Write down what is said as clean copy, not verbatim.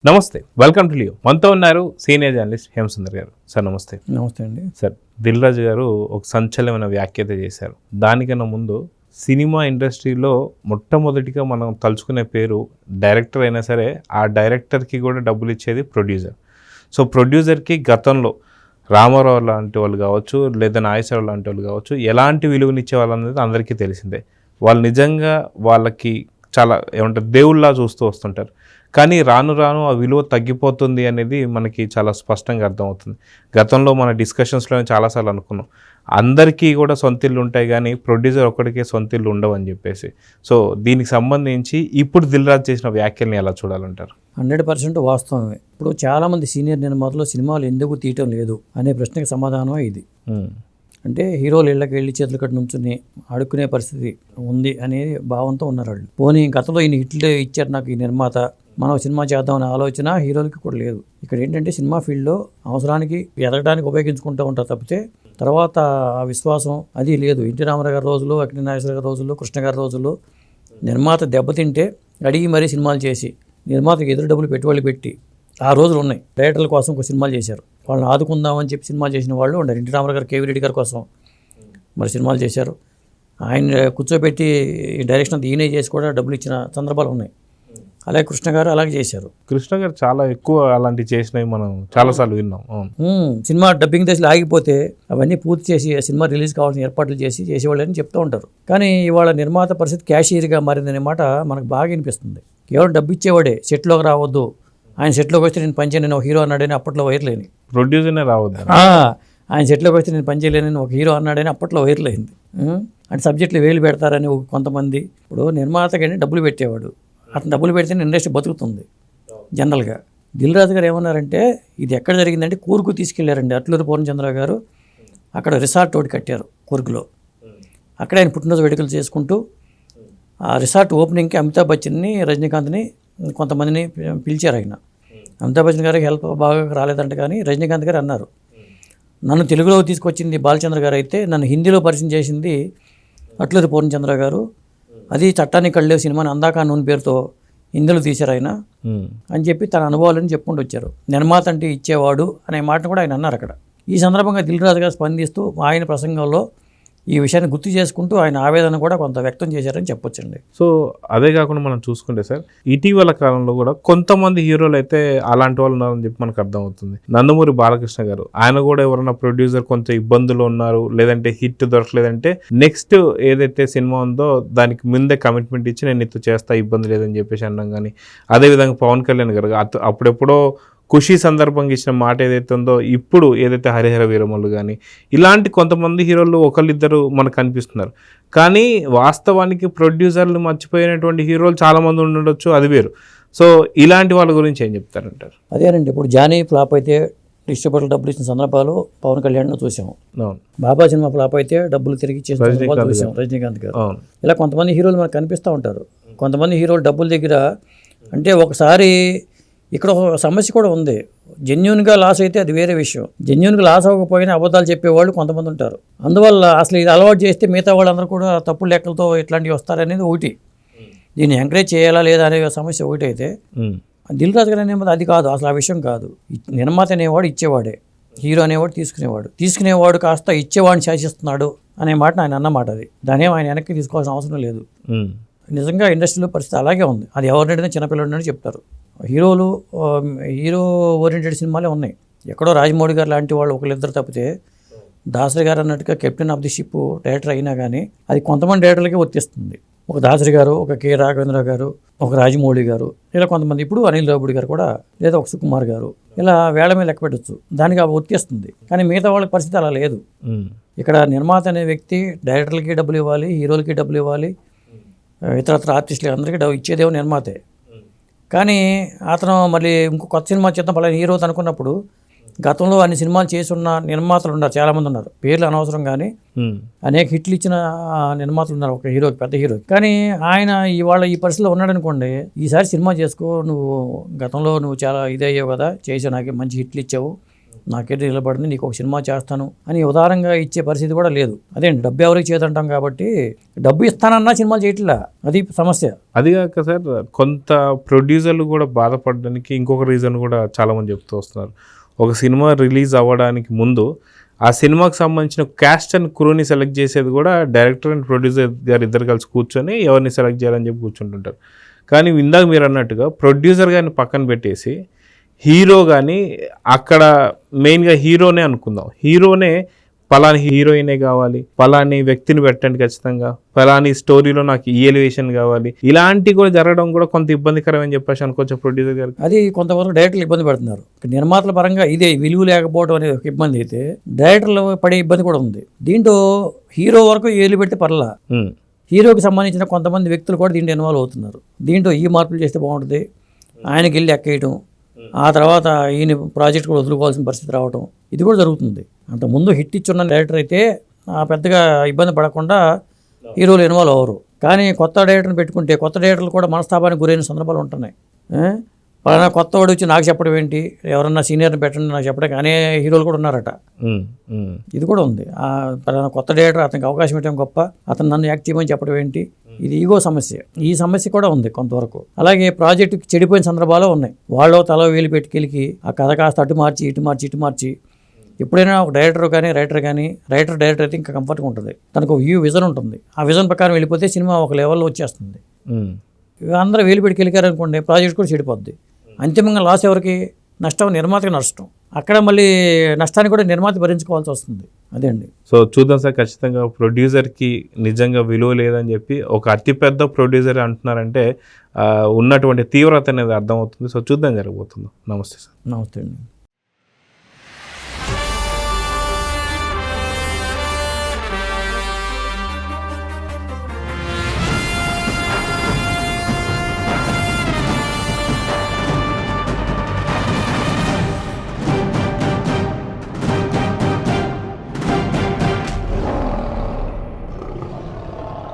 నమస్తే, welcome to Leo. మనతో ఉన్నారు సీనియర్ జర్నలిస్ట్ హేమసుందర్ గారు. సార్ నమస్తే. నమస్తే అండి. సార్, దిల్ రాజు గారు ఒక సంచలనమైన వ్యాఖ్యత చేశారు. దానికన్నా ముందు సినిమా ఇండస్ట్రీలో మొట్టమొదటిగా మనం తలుచుకునే పేరు డైరెక్టర్ అయినా సరే ఆ డైరెక్టర్కి కూడా డబ్బులు ఇచ్చేది ప్రొడ్యూసర్. సో ప్రొడ్యూసర్కి గతంలో రామారావు లాంటి వాళ్ళు కావచ్చు, లేదా నాగేశ్వరరావు లాంటి వాళ్ళు కావచ్చు, ఎలాంటి విలువనిచ్చే వాళ్ళు అనేది అందరికీ తెలిసిందే. వాళ్ళు నిజంగా వాళ్ళకి చాలా ఏమంటారు దేవుళ్ళలా చూస్తూ వస్తుంటారు. కానీ రాను రాను ఆ విలువ తగ్గిపోతుంది అనేది మనకి చాలా స్పష్టంగా అర్థమవుతుంది. గతంలో మన డిస్కషన్స్లో చాలాసార్లు అనుకున్నాం, అందరికీ కూడా సొంతిల్లు ఉంటాయి కానీ ప్రొడ్యూసర్ ఒక్కడికే సొంతిల్లు ఉండవు అని చెప్పేసి. సో దీనికి సంబంధించి ఇప్పుడు దిల్ రాజు చేసిన వ్యాఖ్యల్ని ఎలా చూడాలంటారు? 100% వాస్తవమే. ఇప్పుడు చాలామంది సీనియర్ నిర్మాతలు సినిమాలు ఎందుకు తీయటం లేదు అనే ప్రశ్నకి సమాధానం ఇది. అంటే హీరోలు ఇళ్ళకి వెళ్ళి చేతులు కట్టి నుంచుని ఆడుకునే పరిస్థితి ఉంది అనే భావంతో ఉన్నారు వాళ్ళు. పోనీ గతంలో ఈయన హిట్లు ఇచ్చారు నాకు ఈ నిర్మాత, మనం సినిమా చేద్దామనే ఆలోచన హీరోలకి కూడా లేదు. ఇక్కడ ఏంటంటే సినిమా ఫీల్డ్లో అవసరానికి ఎదగడానికి ఉపయోగించుకుంటూ ఉంటారు తప్పితే తర్వాత ఆ విశ్వాసం అది లేదు. ఎన్టీ రామారావు గారి రోజుల్లో, అక్కినేని నాగేశ్వర గారి రోజుల్లో, కృష్ణ గారి రోజుల్లో నిర్మాత దెబ్బతింటే అడిగి మరీ సినిమాలు చేసి నిర్మాతకి ఎదురు డబ్బులు పెట్టుబడులు పెట్టి ఆ రోజులు ఉన్నాయి. డైరెక్టర్ల కోసం ఒక సినిమాలు చేశారు, వాళ్ళని ఆదుకుందామని చెప్పి సినిమాలు చేసిన వాళ్ళు ఉన్నారు. ఎన్టీ రామారావు గారు కేవీ రెడ్డి గారి కోసం మరి సినిమాలు చేశారు. ఆయన కూర్చోబెట్టి డైరెక్షన్ అంతా ఈయనే చేసి కూడా డబ్బులు ఇచ్చిన సందర్భాలు ఉన్నాయి. అలాగే కృష్ణ గారు అలాగే చేశారు. కృష్ణ గారు చాలా ఎక్కువ అలాంటివి చేసినవి మనం చాలాసార్లు విన్నాం. సినిమా డబ్బింగ్ దశలో ఆగిపోతే అవన్నీ పూర్తి చేసి సినిమా రిలీజ్ కావాల్సిన ఏర్పాట్లు చేసేవాళ్ళని చెప్తూ ఉంటారు. కానీ ఇవాళ నిర్మాత పరిస్థితి క్యాషియర్గా మారిందనే మాట మనకు బాగా అనిపిస్తుంది. కేవలం డబ్బు ఇచ్చేవాడే సెట్లోకి రావద్దు, ఆయన సెట్లోకి వస్తే నేను పనిచేయలేను ఒక హీరో అన్నాడని అప్పట్లో వైరల్ అయింది. ప్రొడ్యూసర్నే రావద్దు, ఆయన సెట్లోకి వస్తే నేను పనిచేయలేనని ఒక హీరో అన్నాడని అప్పట్లో వైరల్ అయింది. అంటే సబ్జెక్టులు వేలు పెడతారని కొంతమంది. ఇప్పుడు నిర్మాతగానే డబ్బులు పెట్టేవాడు, అతను డబ్బులు పెడితే ఇండస్ట్రీ బతుకుతుంది జనరల్గా. దిల్ రాజు గారు ఏమన్నారంటే ఇది ఎక్కడ జరిగిందంటే కూర్గు తీసుకెళ్లారండి. అట్లూరి పూర్ణచంద్ర గారు అక్కడ రిసార్ట్ ఒకటి కట్టారు కూర్గులో. అక్కడ ఆయన పుట్టినరోజు వేడుకలు చేసుకుంటూ ఆ రిసార్ట్ ఓపెనింగ్కి అమితాబ్ బచ్చన్ని, రజనీకాంత్ని కొంతమందిని పిలిచారు. ఆయన అమితాబ్ బచ్చన్ గారికి హెల్ప్ బాగా రాలేదంట, కానీ రజనీకాంత్ గారు అన్నారు నన్ను తెలుగులో తీసుకొచ్చింది బాలచంద్ర గారు అయితే నన్ను హిందీలో పరిచయం చేసింది అట్లూరి పూర్ణచంద్ర గారు. అది చట్టానికి కళ్ళేవు సినిమాని అందాక నూనె పేరుతో హిందీలో తీశారు ఆయన అని చెప్పి తన అనుభవాలను చెప్పుకుంటూ వచ్చారు. నిర్మాత అంటే ఇచ్చేవాడు అనే మాటను కూడా ఆయన అన్నారు అక్కడ. ఈ సందర్భంగా దిల్ రాజు గారు స్పందిస్తూ ఆయన ప్రసంగంలో ఈ విషయాన్ని గుర్తు చేసుకుంటూ ఆయన ఆవేదన కూడా కొంత వ్యక్తం చేశారని చెప్పొచ్చండి. సో అదే కాకుండా మనం చూసుకుంటే సార్, ఇటీవల కాలంలో కూడా కొంతమంది హీరోలు అయితే అలాంటి వాళ్ళు ఉన్నారని చెప్పి మనకు అర్థమవుతుంది. నందమూరి బాలకృష్ణ గారు, ఆయన కూడా ఎవరైనా ప్రొడ్యూసర్ కొంచెం ఇబ్బందులు ఉన్నారు, లేదంటే హిట్ దొరకలేదంటే నెక్స్ట్ ఏదైతే సినిమా ఉందో దానికి ముందే కమిట్మెంట్ ఇచ్చి నేను ఇది చేస్తా, ఇబ్బంది లేదని చెప్పేసి అన్నాం. కానీ అదేవిధంగా పవన్ కళ్యాణ్ గారు అప్పుడెప్పుడో ఖుషీ సందర్భంగా ఇచ్చిన మాట ఏదైతే ఉందో, ఇప్పుడు ఏదైతే హరిహర వీరమల్లు కానీ ఇలాంటి కొంతమంది హీరోలు ఒకళ్ళిద్దరు మనకు కనిపిస్తున్నారు. కానీ వాస్తవానికి ప్రొడ్యూసర్లు మర్చిపోయినటువంటి హీరోలు చాలామంది ఉండొచ్చు, అది వేరు. సో ఇలాంటి వాళ్ళ గురించి ఏం చెప్తారంటారు? అదేనండి, ఇప్పుడు జానీ ఫ్లాప్ అయితే డిస్ట్రిబ్యూటర్లు డబ్బులు ఇచ్చిన సందర్భాలు పవన్ కళ్యాణ్ చూసాము. బాబా సినిమా ఫ్లాప్ అయితే డబ్బులు తిరిగి ఇచ్చిన సందర్భాలు చూసాం రజనీకాంత్ గారు. ఇలా కొంతమంది హీరోలు మనకు కనిపిస్తూ ఉంటారు. కొంతమంది హీరోలు డబ్బుల దగ్గర అంటే ఒకసారి ఇక్కడ ఒక సమస్య కూడా ఉంది. జెన్యూన్గా లాస్ అయితే అది వేరే విషయం, జెన్యూన్గా లాస్ అవ్వకపోయినా అబద్ధాలు చెప్పేవాళ్ళు కొంతమంది ఉంటారు. అందువల్ల అసలు ఇది అలవాటు చేస్తే మిగతా వాళ్ళందరూ కూడా తప్పుడు లెక్కలతో ఇట్లాంటివి వస్తారనేది ఒకటి. దీన్ని ఎంకరేజ్ చేయాలా లేదా అనే సమస్య ఒకటి. అయితే దిల్ రాజు గారు అనేది అది కాదు, అసలు ఆ విషయం కాదు. నిర్మాత అనేవాడు ఇచ్చేవాడే, హీరో అనేవాడు తీసుకునేవాడు కాస్త ఇచ్చేవాడిని శాసిస్తున్నాడు అనే మాట ఆయన అన్నమాట. అది దాని ఆయన వెనక్కి తీసుకోవాల్సిన అవసరం లేదు. నిజంగా ఇండస్ట్రీలో పరిస్థితి అలాగే ఉంది. అది ఎవరినైనా చిన్నపిల్లడిని చెప్తారు. హీరో ఓరియంటెడ్ సినిమాలే ఉన్నాయి. ఎక్కడో రాజమౌళి గారు లాంటి వాళ్ళు ఒకళ్ళిద్దరు తప్పితే దాసరి గారు అన్నట్టుగా captain of the ship director అయినా కానీ అది కొంతమంది డైరెక్టర్లకే వర్తిస్తుంది. ఒక దాసరి గారు, ఒక కె రాఘవేంద్ర గారు, ఒక రాజమౌళి గారు, ఇలా కొంతమంది, ఇప్పుడు అనిల్ రావుడి గారు కూడా, లేదా ఒక సుకుమార్ గారు, ఇలా వేళ మీద లెక్క పెట్టచ్చు. దానికి వర్తిస్తుంది. కానీ మిగతా వాళ్ళకి పరిస్థితి అలా లేదు. ఇక్కడ నిర్మాత అనే వ్యక్తి డైరెక్టర్లకి డబ్బులు ఇవ్వాలి, హీరోలకి డబ్బులు ఇవ్వాలి, ఇతరత్ర ఆర్టిస్టులకి అందరికీ ఇచ్చేదేమో నిర్మాతే. కానీ అతను మళ్ళీ ఇంకో కొత్త సినిమా చేద్దాం పలానా హీరో అనుకున్నప్పుడు గతంలో అన్ని సినిమాలు చేసి ఉన్న నిర్మాతలు ఉన్నారు, చాలామంది ఉన్నారు. పేర్లు అనవసరం, కానీ అనేక హిట్లు ఇచ్చిన నిర్మాతలు ఉన్నారు ఒక హీరోకి, పెద్ద హీరోకి. కానీ ఆయన ఇవాళ ఈ పరిస్థితిలో ఉన్నాడు అనుకోండి, ఈసారి సినిమా చేసుకో, నువ్వు గతంలో నువ్వు చాలా ఇదయ్యావు కదా, చేసావు, నాకు మంచి హిట్లు ఇచ్చావు, నా కెరీర్ నిలబడింది, నీకు ఒక సినిమా చేస్తాను అని ఉదారంగా ఇచ్చే పరిస్థితి కూడా లేదు. అదేంటి డబ్బు ఎవరికి చేతంటాం కాబట్టి డబ్బు ఇస్తానన్నా సినిమాలు చేయట్లా, అది సమస్య. అది కాక సార్ కొంత ప్రొడ్యూసర్లు కూడా బాధపడడానికి ఇంకొక రీజన్ కూడా చాలామంది చెప్తూ వస్తున్నారు. ఒక సినిమా రిలీజ్ అవ్వడానికి ముందు ఆ సినిమాకి సంబంధించిన క్యాస్ట్ అండ్ క్రూని సెలెక్ట్ చేసేది కూడా డైరెక్టర్ అండ్ ప్రొడ్యూసర్ గారు ఇద్దరు కలిసి కూర్చొని ఎవరిని సెలెక్ట్ చేయాలని చెప్పి కూర్చుంటుంటారు. కానీ ఇందాక మీరు అన్నట్టుగా ప్రొడ్యూసర్ గారిని పక్కన పెట్టేసి హీరో కానీ అక్కడ మెయిన్గా హీరోనే అనుకుందాం, హీరోనే పలాని హీరోయినే కావాలి, పలాని వ్యక్తిని పెట్టండి ఖచ్చితంగా, పలాని స్టోరీలో నాకు ఈ ఎలివేషన్ కావాలి, ఇలాంటి కూడా జరగడం కూడా కొంత ఇబ్బందికరం అని చెప్పేసి అనుకోవచ్చు ప్రొడ్యూసర్ గారు. అది కొంతవరకు డైరెక్టర్లు ఇబ్బంది పడుతున్నారు. నిర్మాతల పరంగా ఇదే విలువ లేకపోవడం అనేది ఒక ఇబ్బంది అయితే, డైరెక్టర్లు పడే ఇబ్బంది కూడా ఉంది. దీంట్లో హీరో వరకు ఏలు పెడితే పర్లా, హీరోకి సంబంధించిన కొంతమంది వ్యక్తులు కూడా దీంట్లో ఇన్వాల్వ్ అవుతున్నారు. దీంట్లో ఈ మార్పులు చేస్తే బాగుంటుంది, ఆయనకి వెళ్ళి ఎక్కేయటం, ఆ తర్వాత ఈయన ప్రాజెక్ట్ కూడా వదులుకోవాల్సిన పరిస్థితి రావటం, ఇది కూడా జరుగుతుంది. అంతకుముందు హిట్ ఇచ్చున్న డైరెక్టర్ అయితే పెద్దగా ఇబ్బంది పడకుండా హీరోలు ఇన్వాల్వ్ అవ్వరు. కానీ కొత్త డైరెక్టర్ని పెట్టుకుంటే కొత్త డైరెక్టర్లు కూడా మనస్తాపానికి గురైన సందర్భాలు ఉంటున్నాయి. పలానా కొత్త వాడు వచ్చి నాకు చెప్పడం ఏంటి, ఎవరన్నా సీనియర్ని పెట్టండి నాకు చెప్పడానికి అనే హీరోలు కూడా ఉన్నారట. ఇది కూడా ఉంది. పలానా కొత్త డైరెక్టర్ అతనికి అవకాశం ఇవ్వడం గొప్ప, అతను నన్ను యాక్ట్ చేయమని చెప్పడం ఏంటి, ఇది ఈగో సమస్య. ఈ సమస్య కూడా ఉంది కొంతవరకు. అలాగే ప్రాజెక్టుకి చెడిపోయిన సందర్భాలు ఉన్నాయి. వాళ్ళు తల వేలు పెట్టుకెళ్ళి ఆ కథ కాస్త అటు మార్చి ఇటు మార్చి ఎప్పుడైనా ఒక డైరెక్టర్ కానీ రైటర్ అయితే ఇంకా కంఫర్ట్గా ఉంటుంది, తనకు విజన్ ఉంటుంది. ఆ విజన్ ప్రకారం వెళ్ళిపోతే సినిమా ఒక లెవెల్లో వచ్చేస్తుంది. అందరూ వేలు పెట్టుకెళ్ళారనుకోండి, ప్రాజెక్ట్ కూడా చెడిపోద్ది. అంతిమంగా లాస్ ఎవరికి? నష్టం నిర్మాతకి నష్టం. అక్కడ మళ్ళీ నష్టాన్ని కూడా నిర్మాత భరించుకోవాల్సి వస్తుంది. అదే అండి. సో చూద్దాం సార్, ఖచ్చితంగా ప్రొడ్యూసర్కి నిజంగా విలువ లేదని చెప్పి ఒక అతిపెద్ద ప్రొడ్యూసర్ అంటున్నారంటే ఉన్నటువంటి తీవ్రత అనేది అర్థమవుతుంది. సో చూద్దాం జరగబోతుంది. నమస్తే సార్. నమస్తే అండి.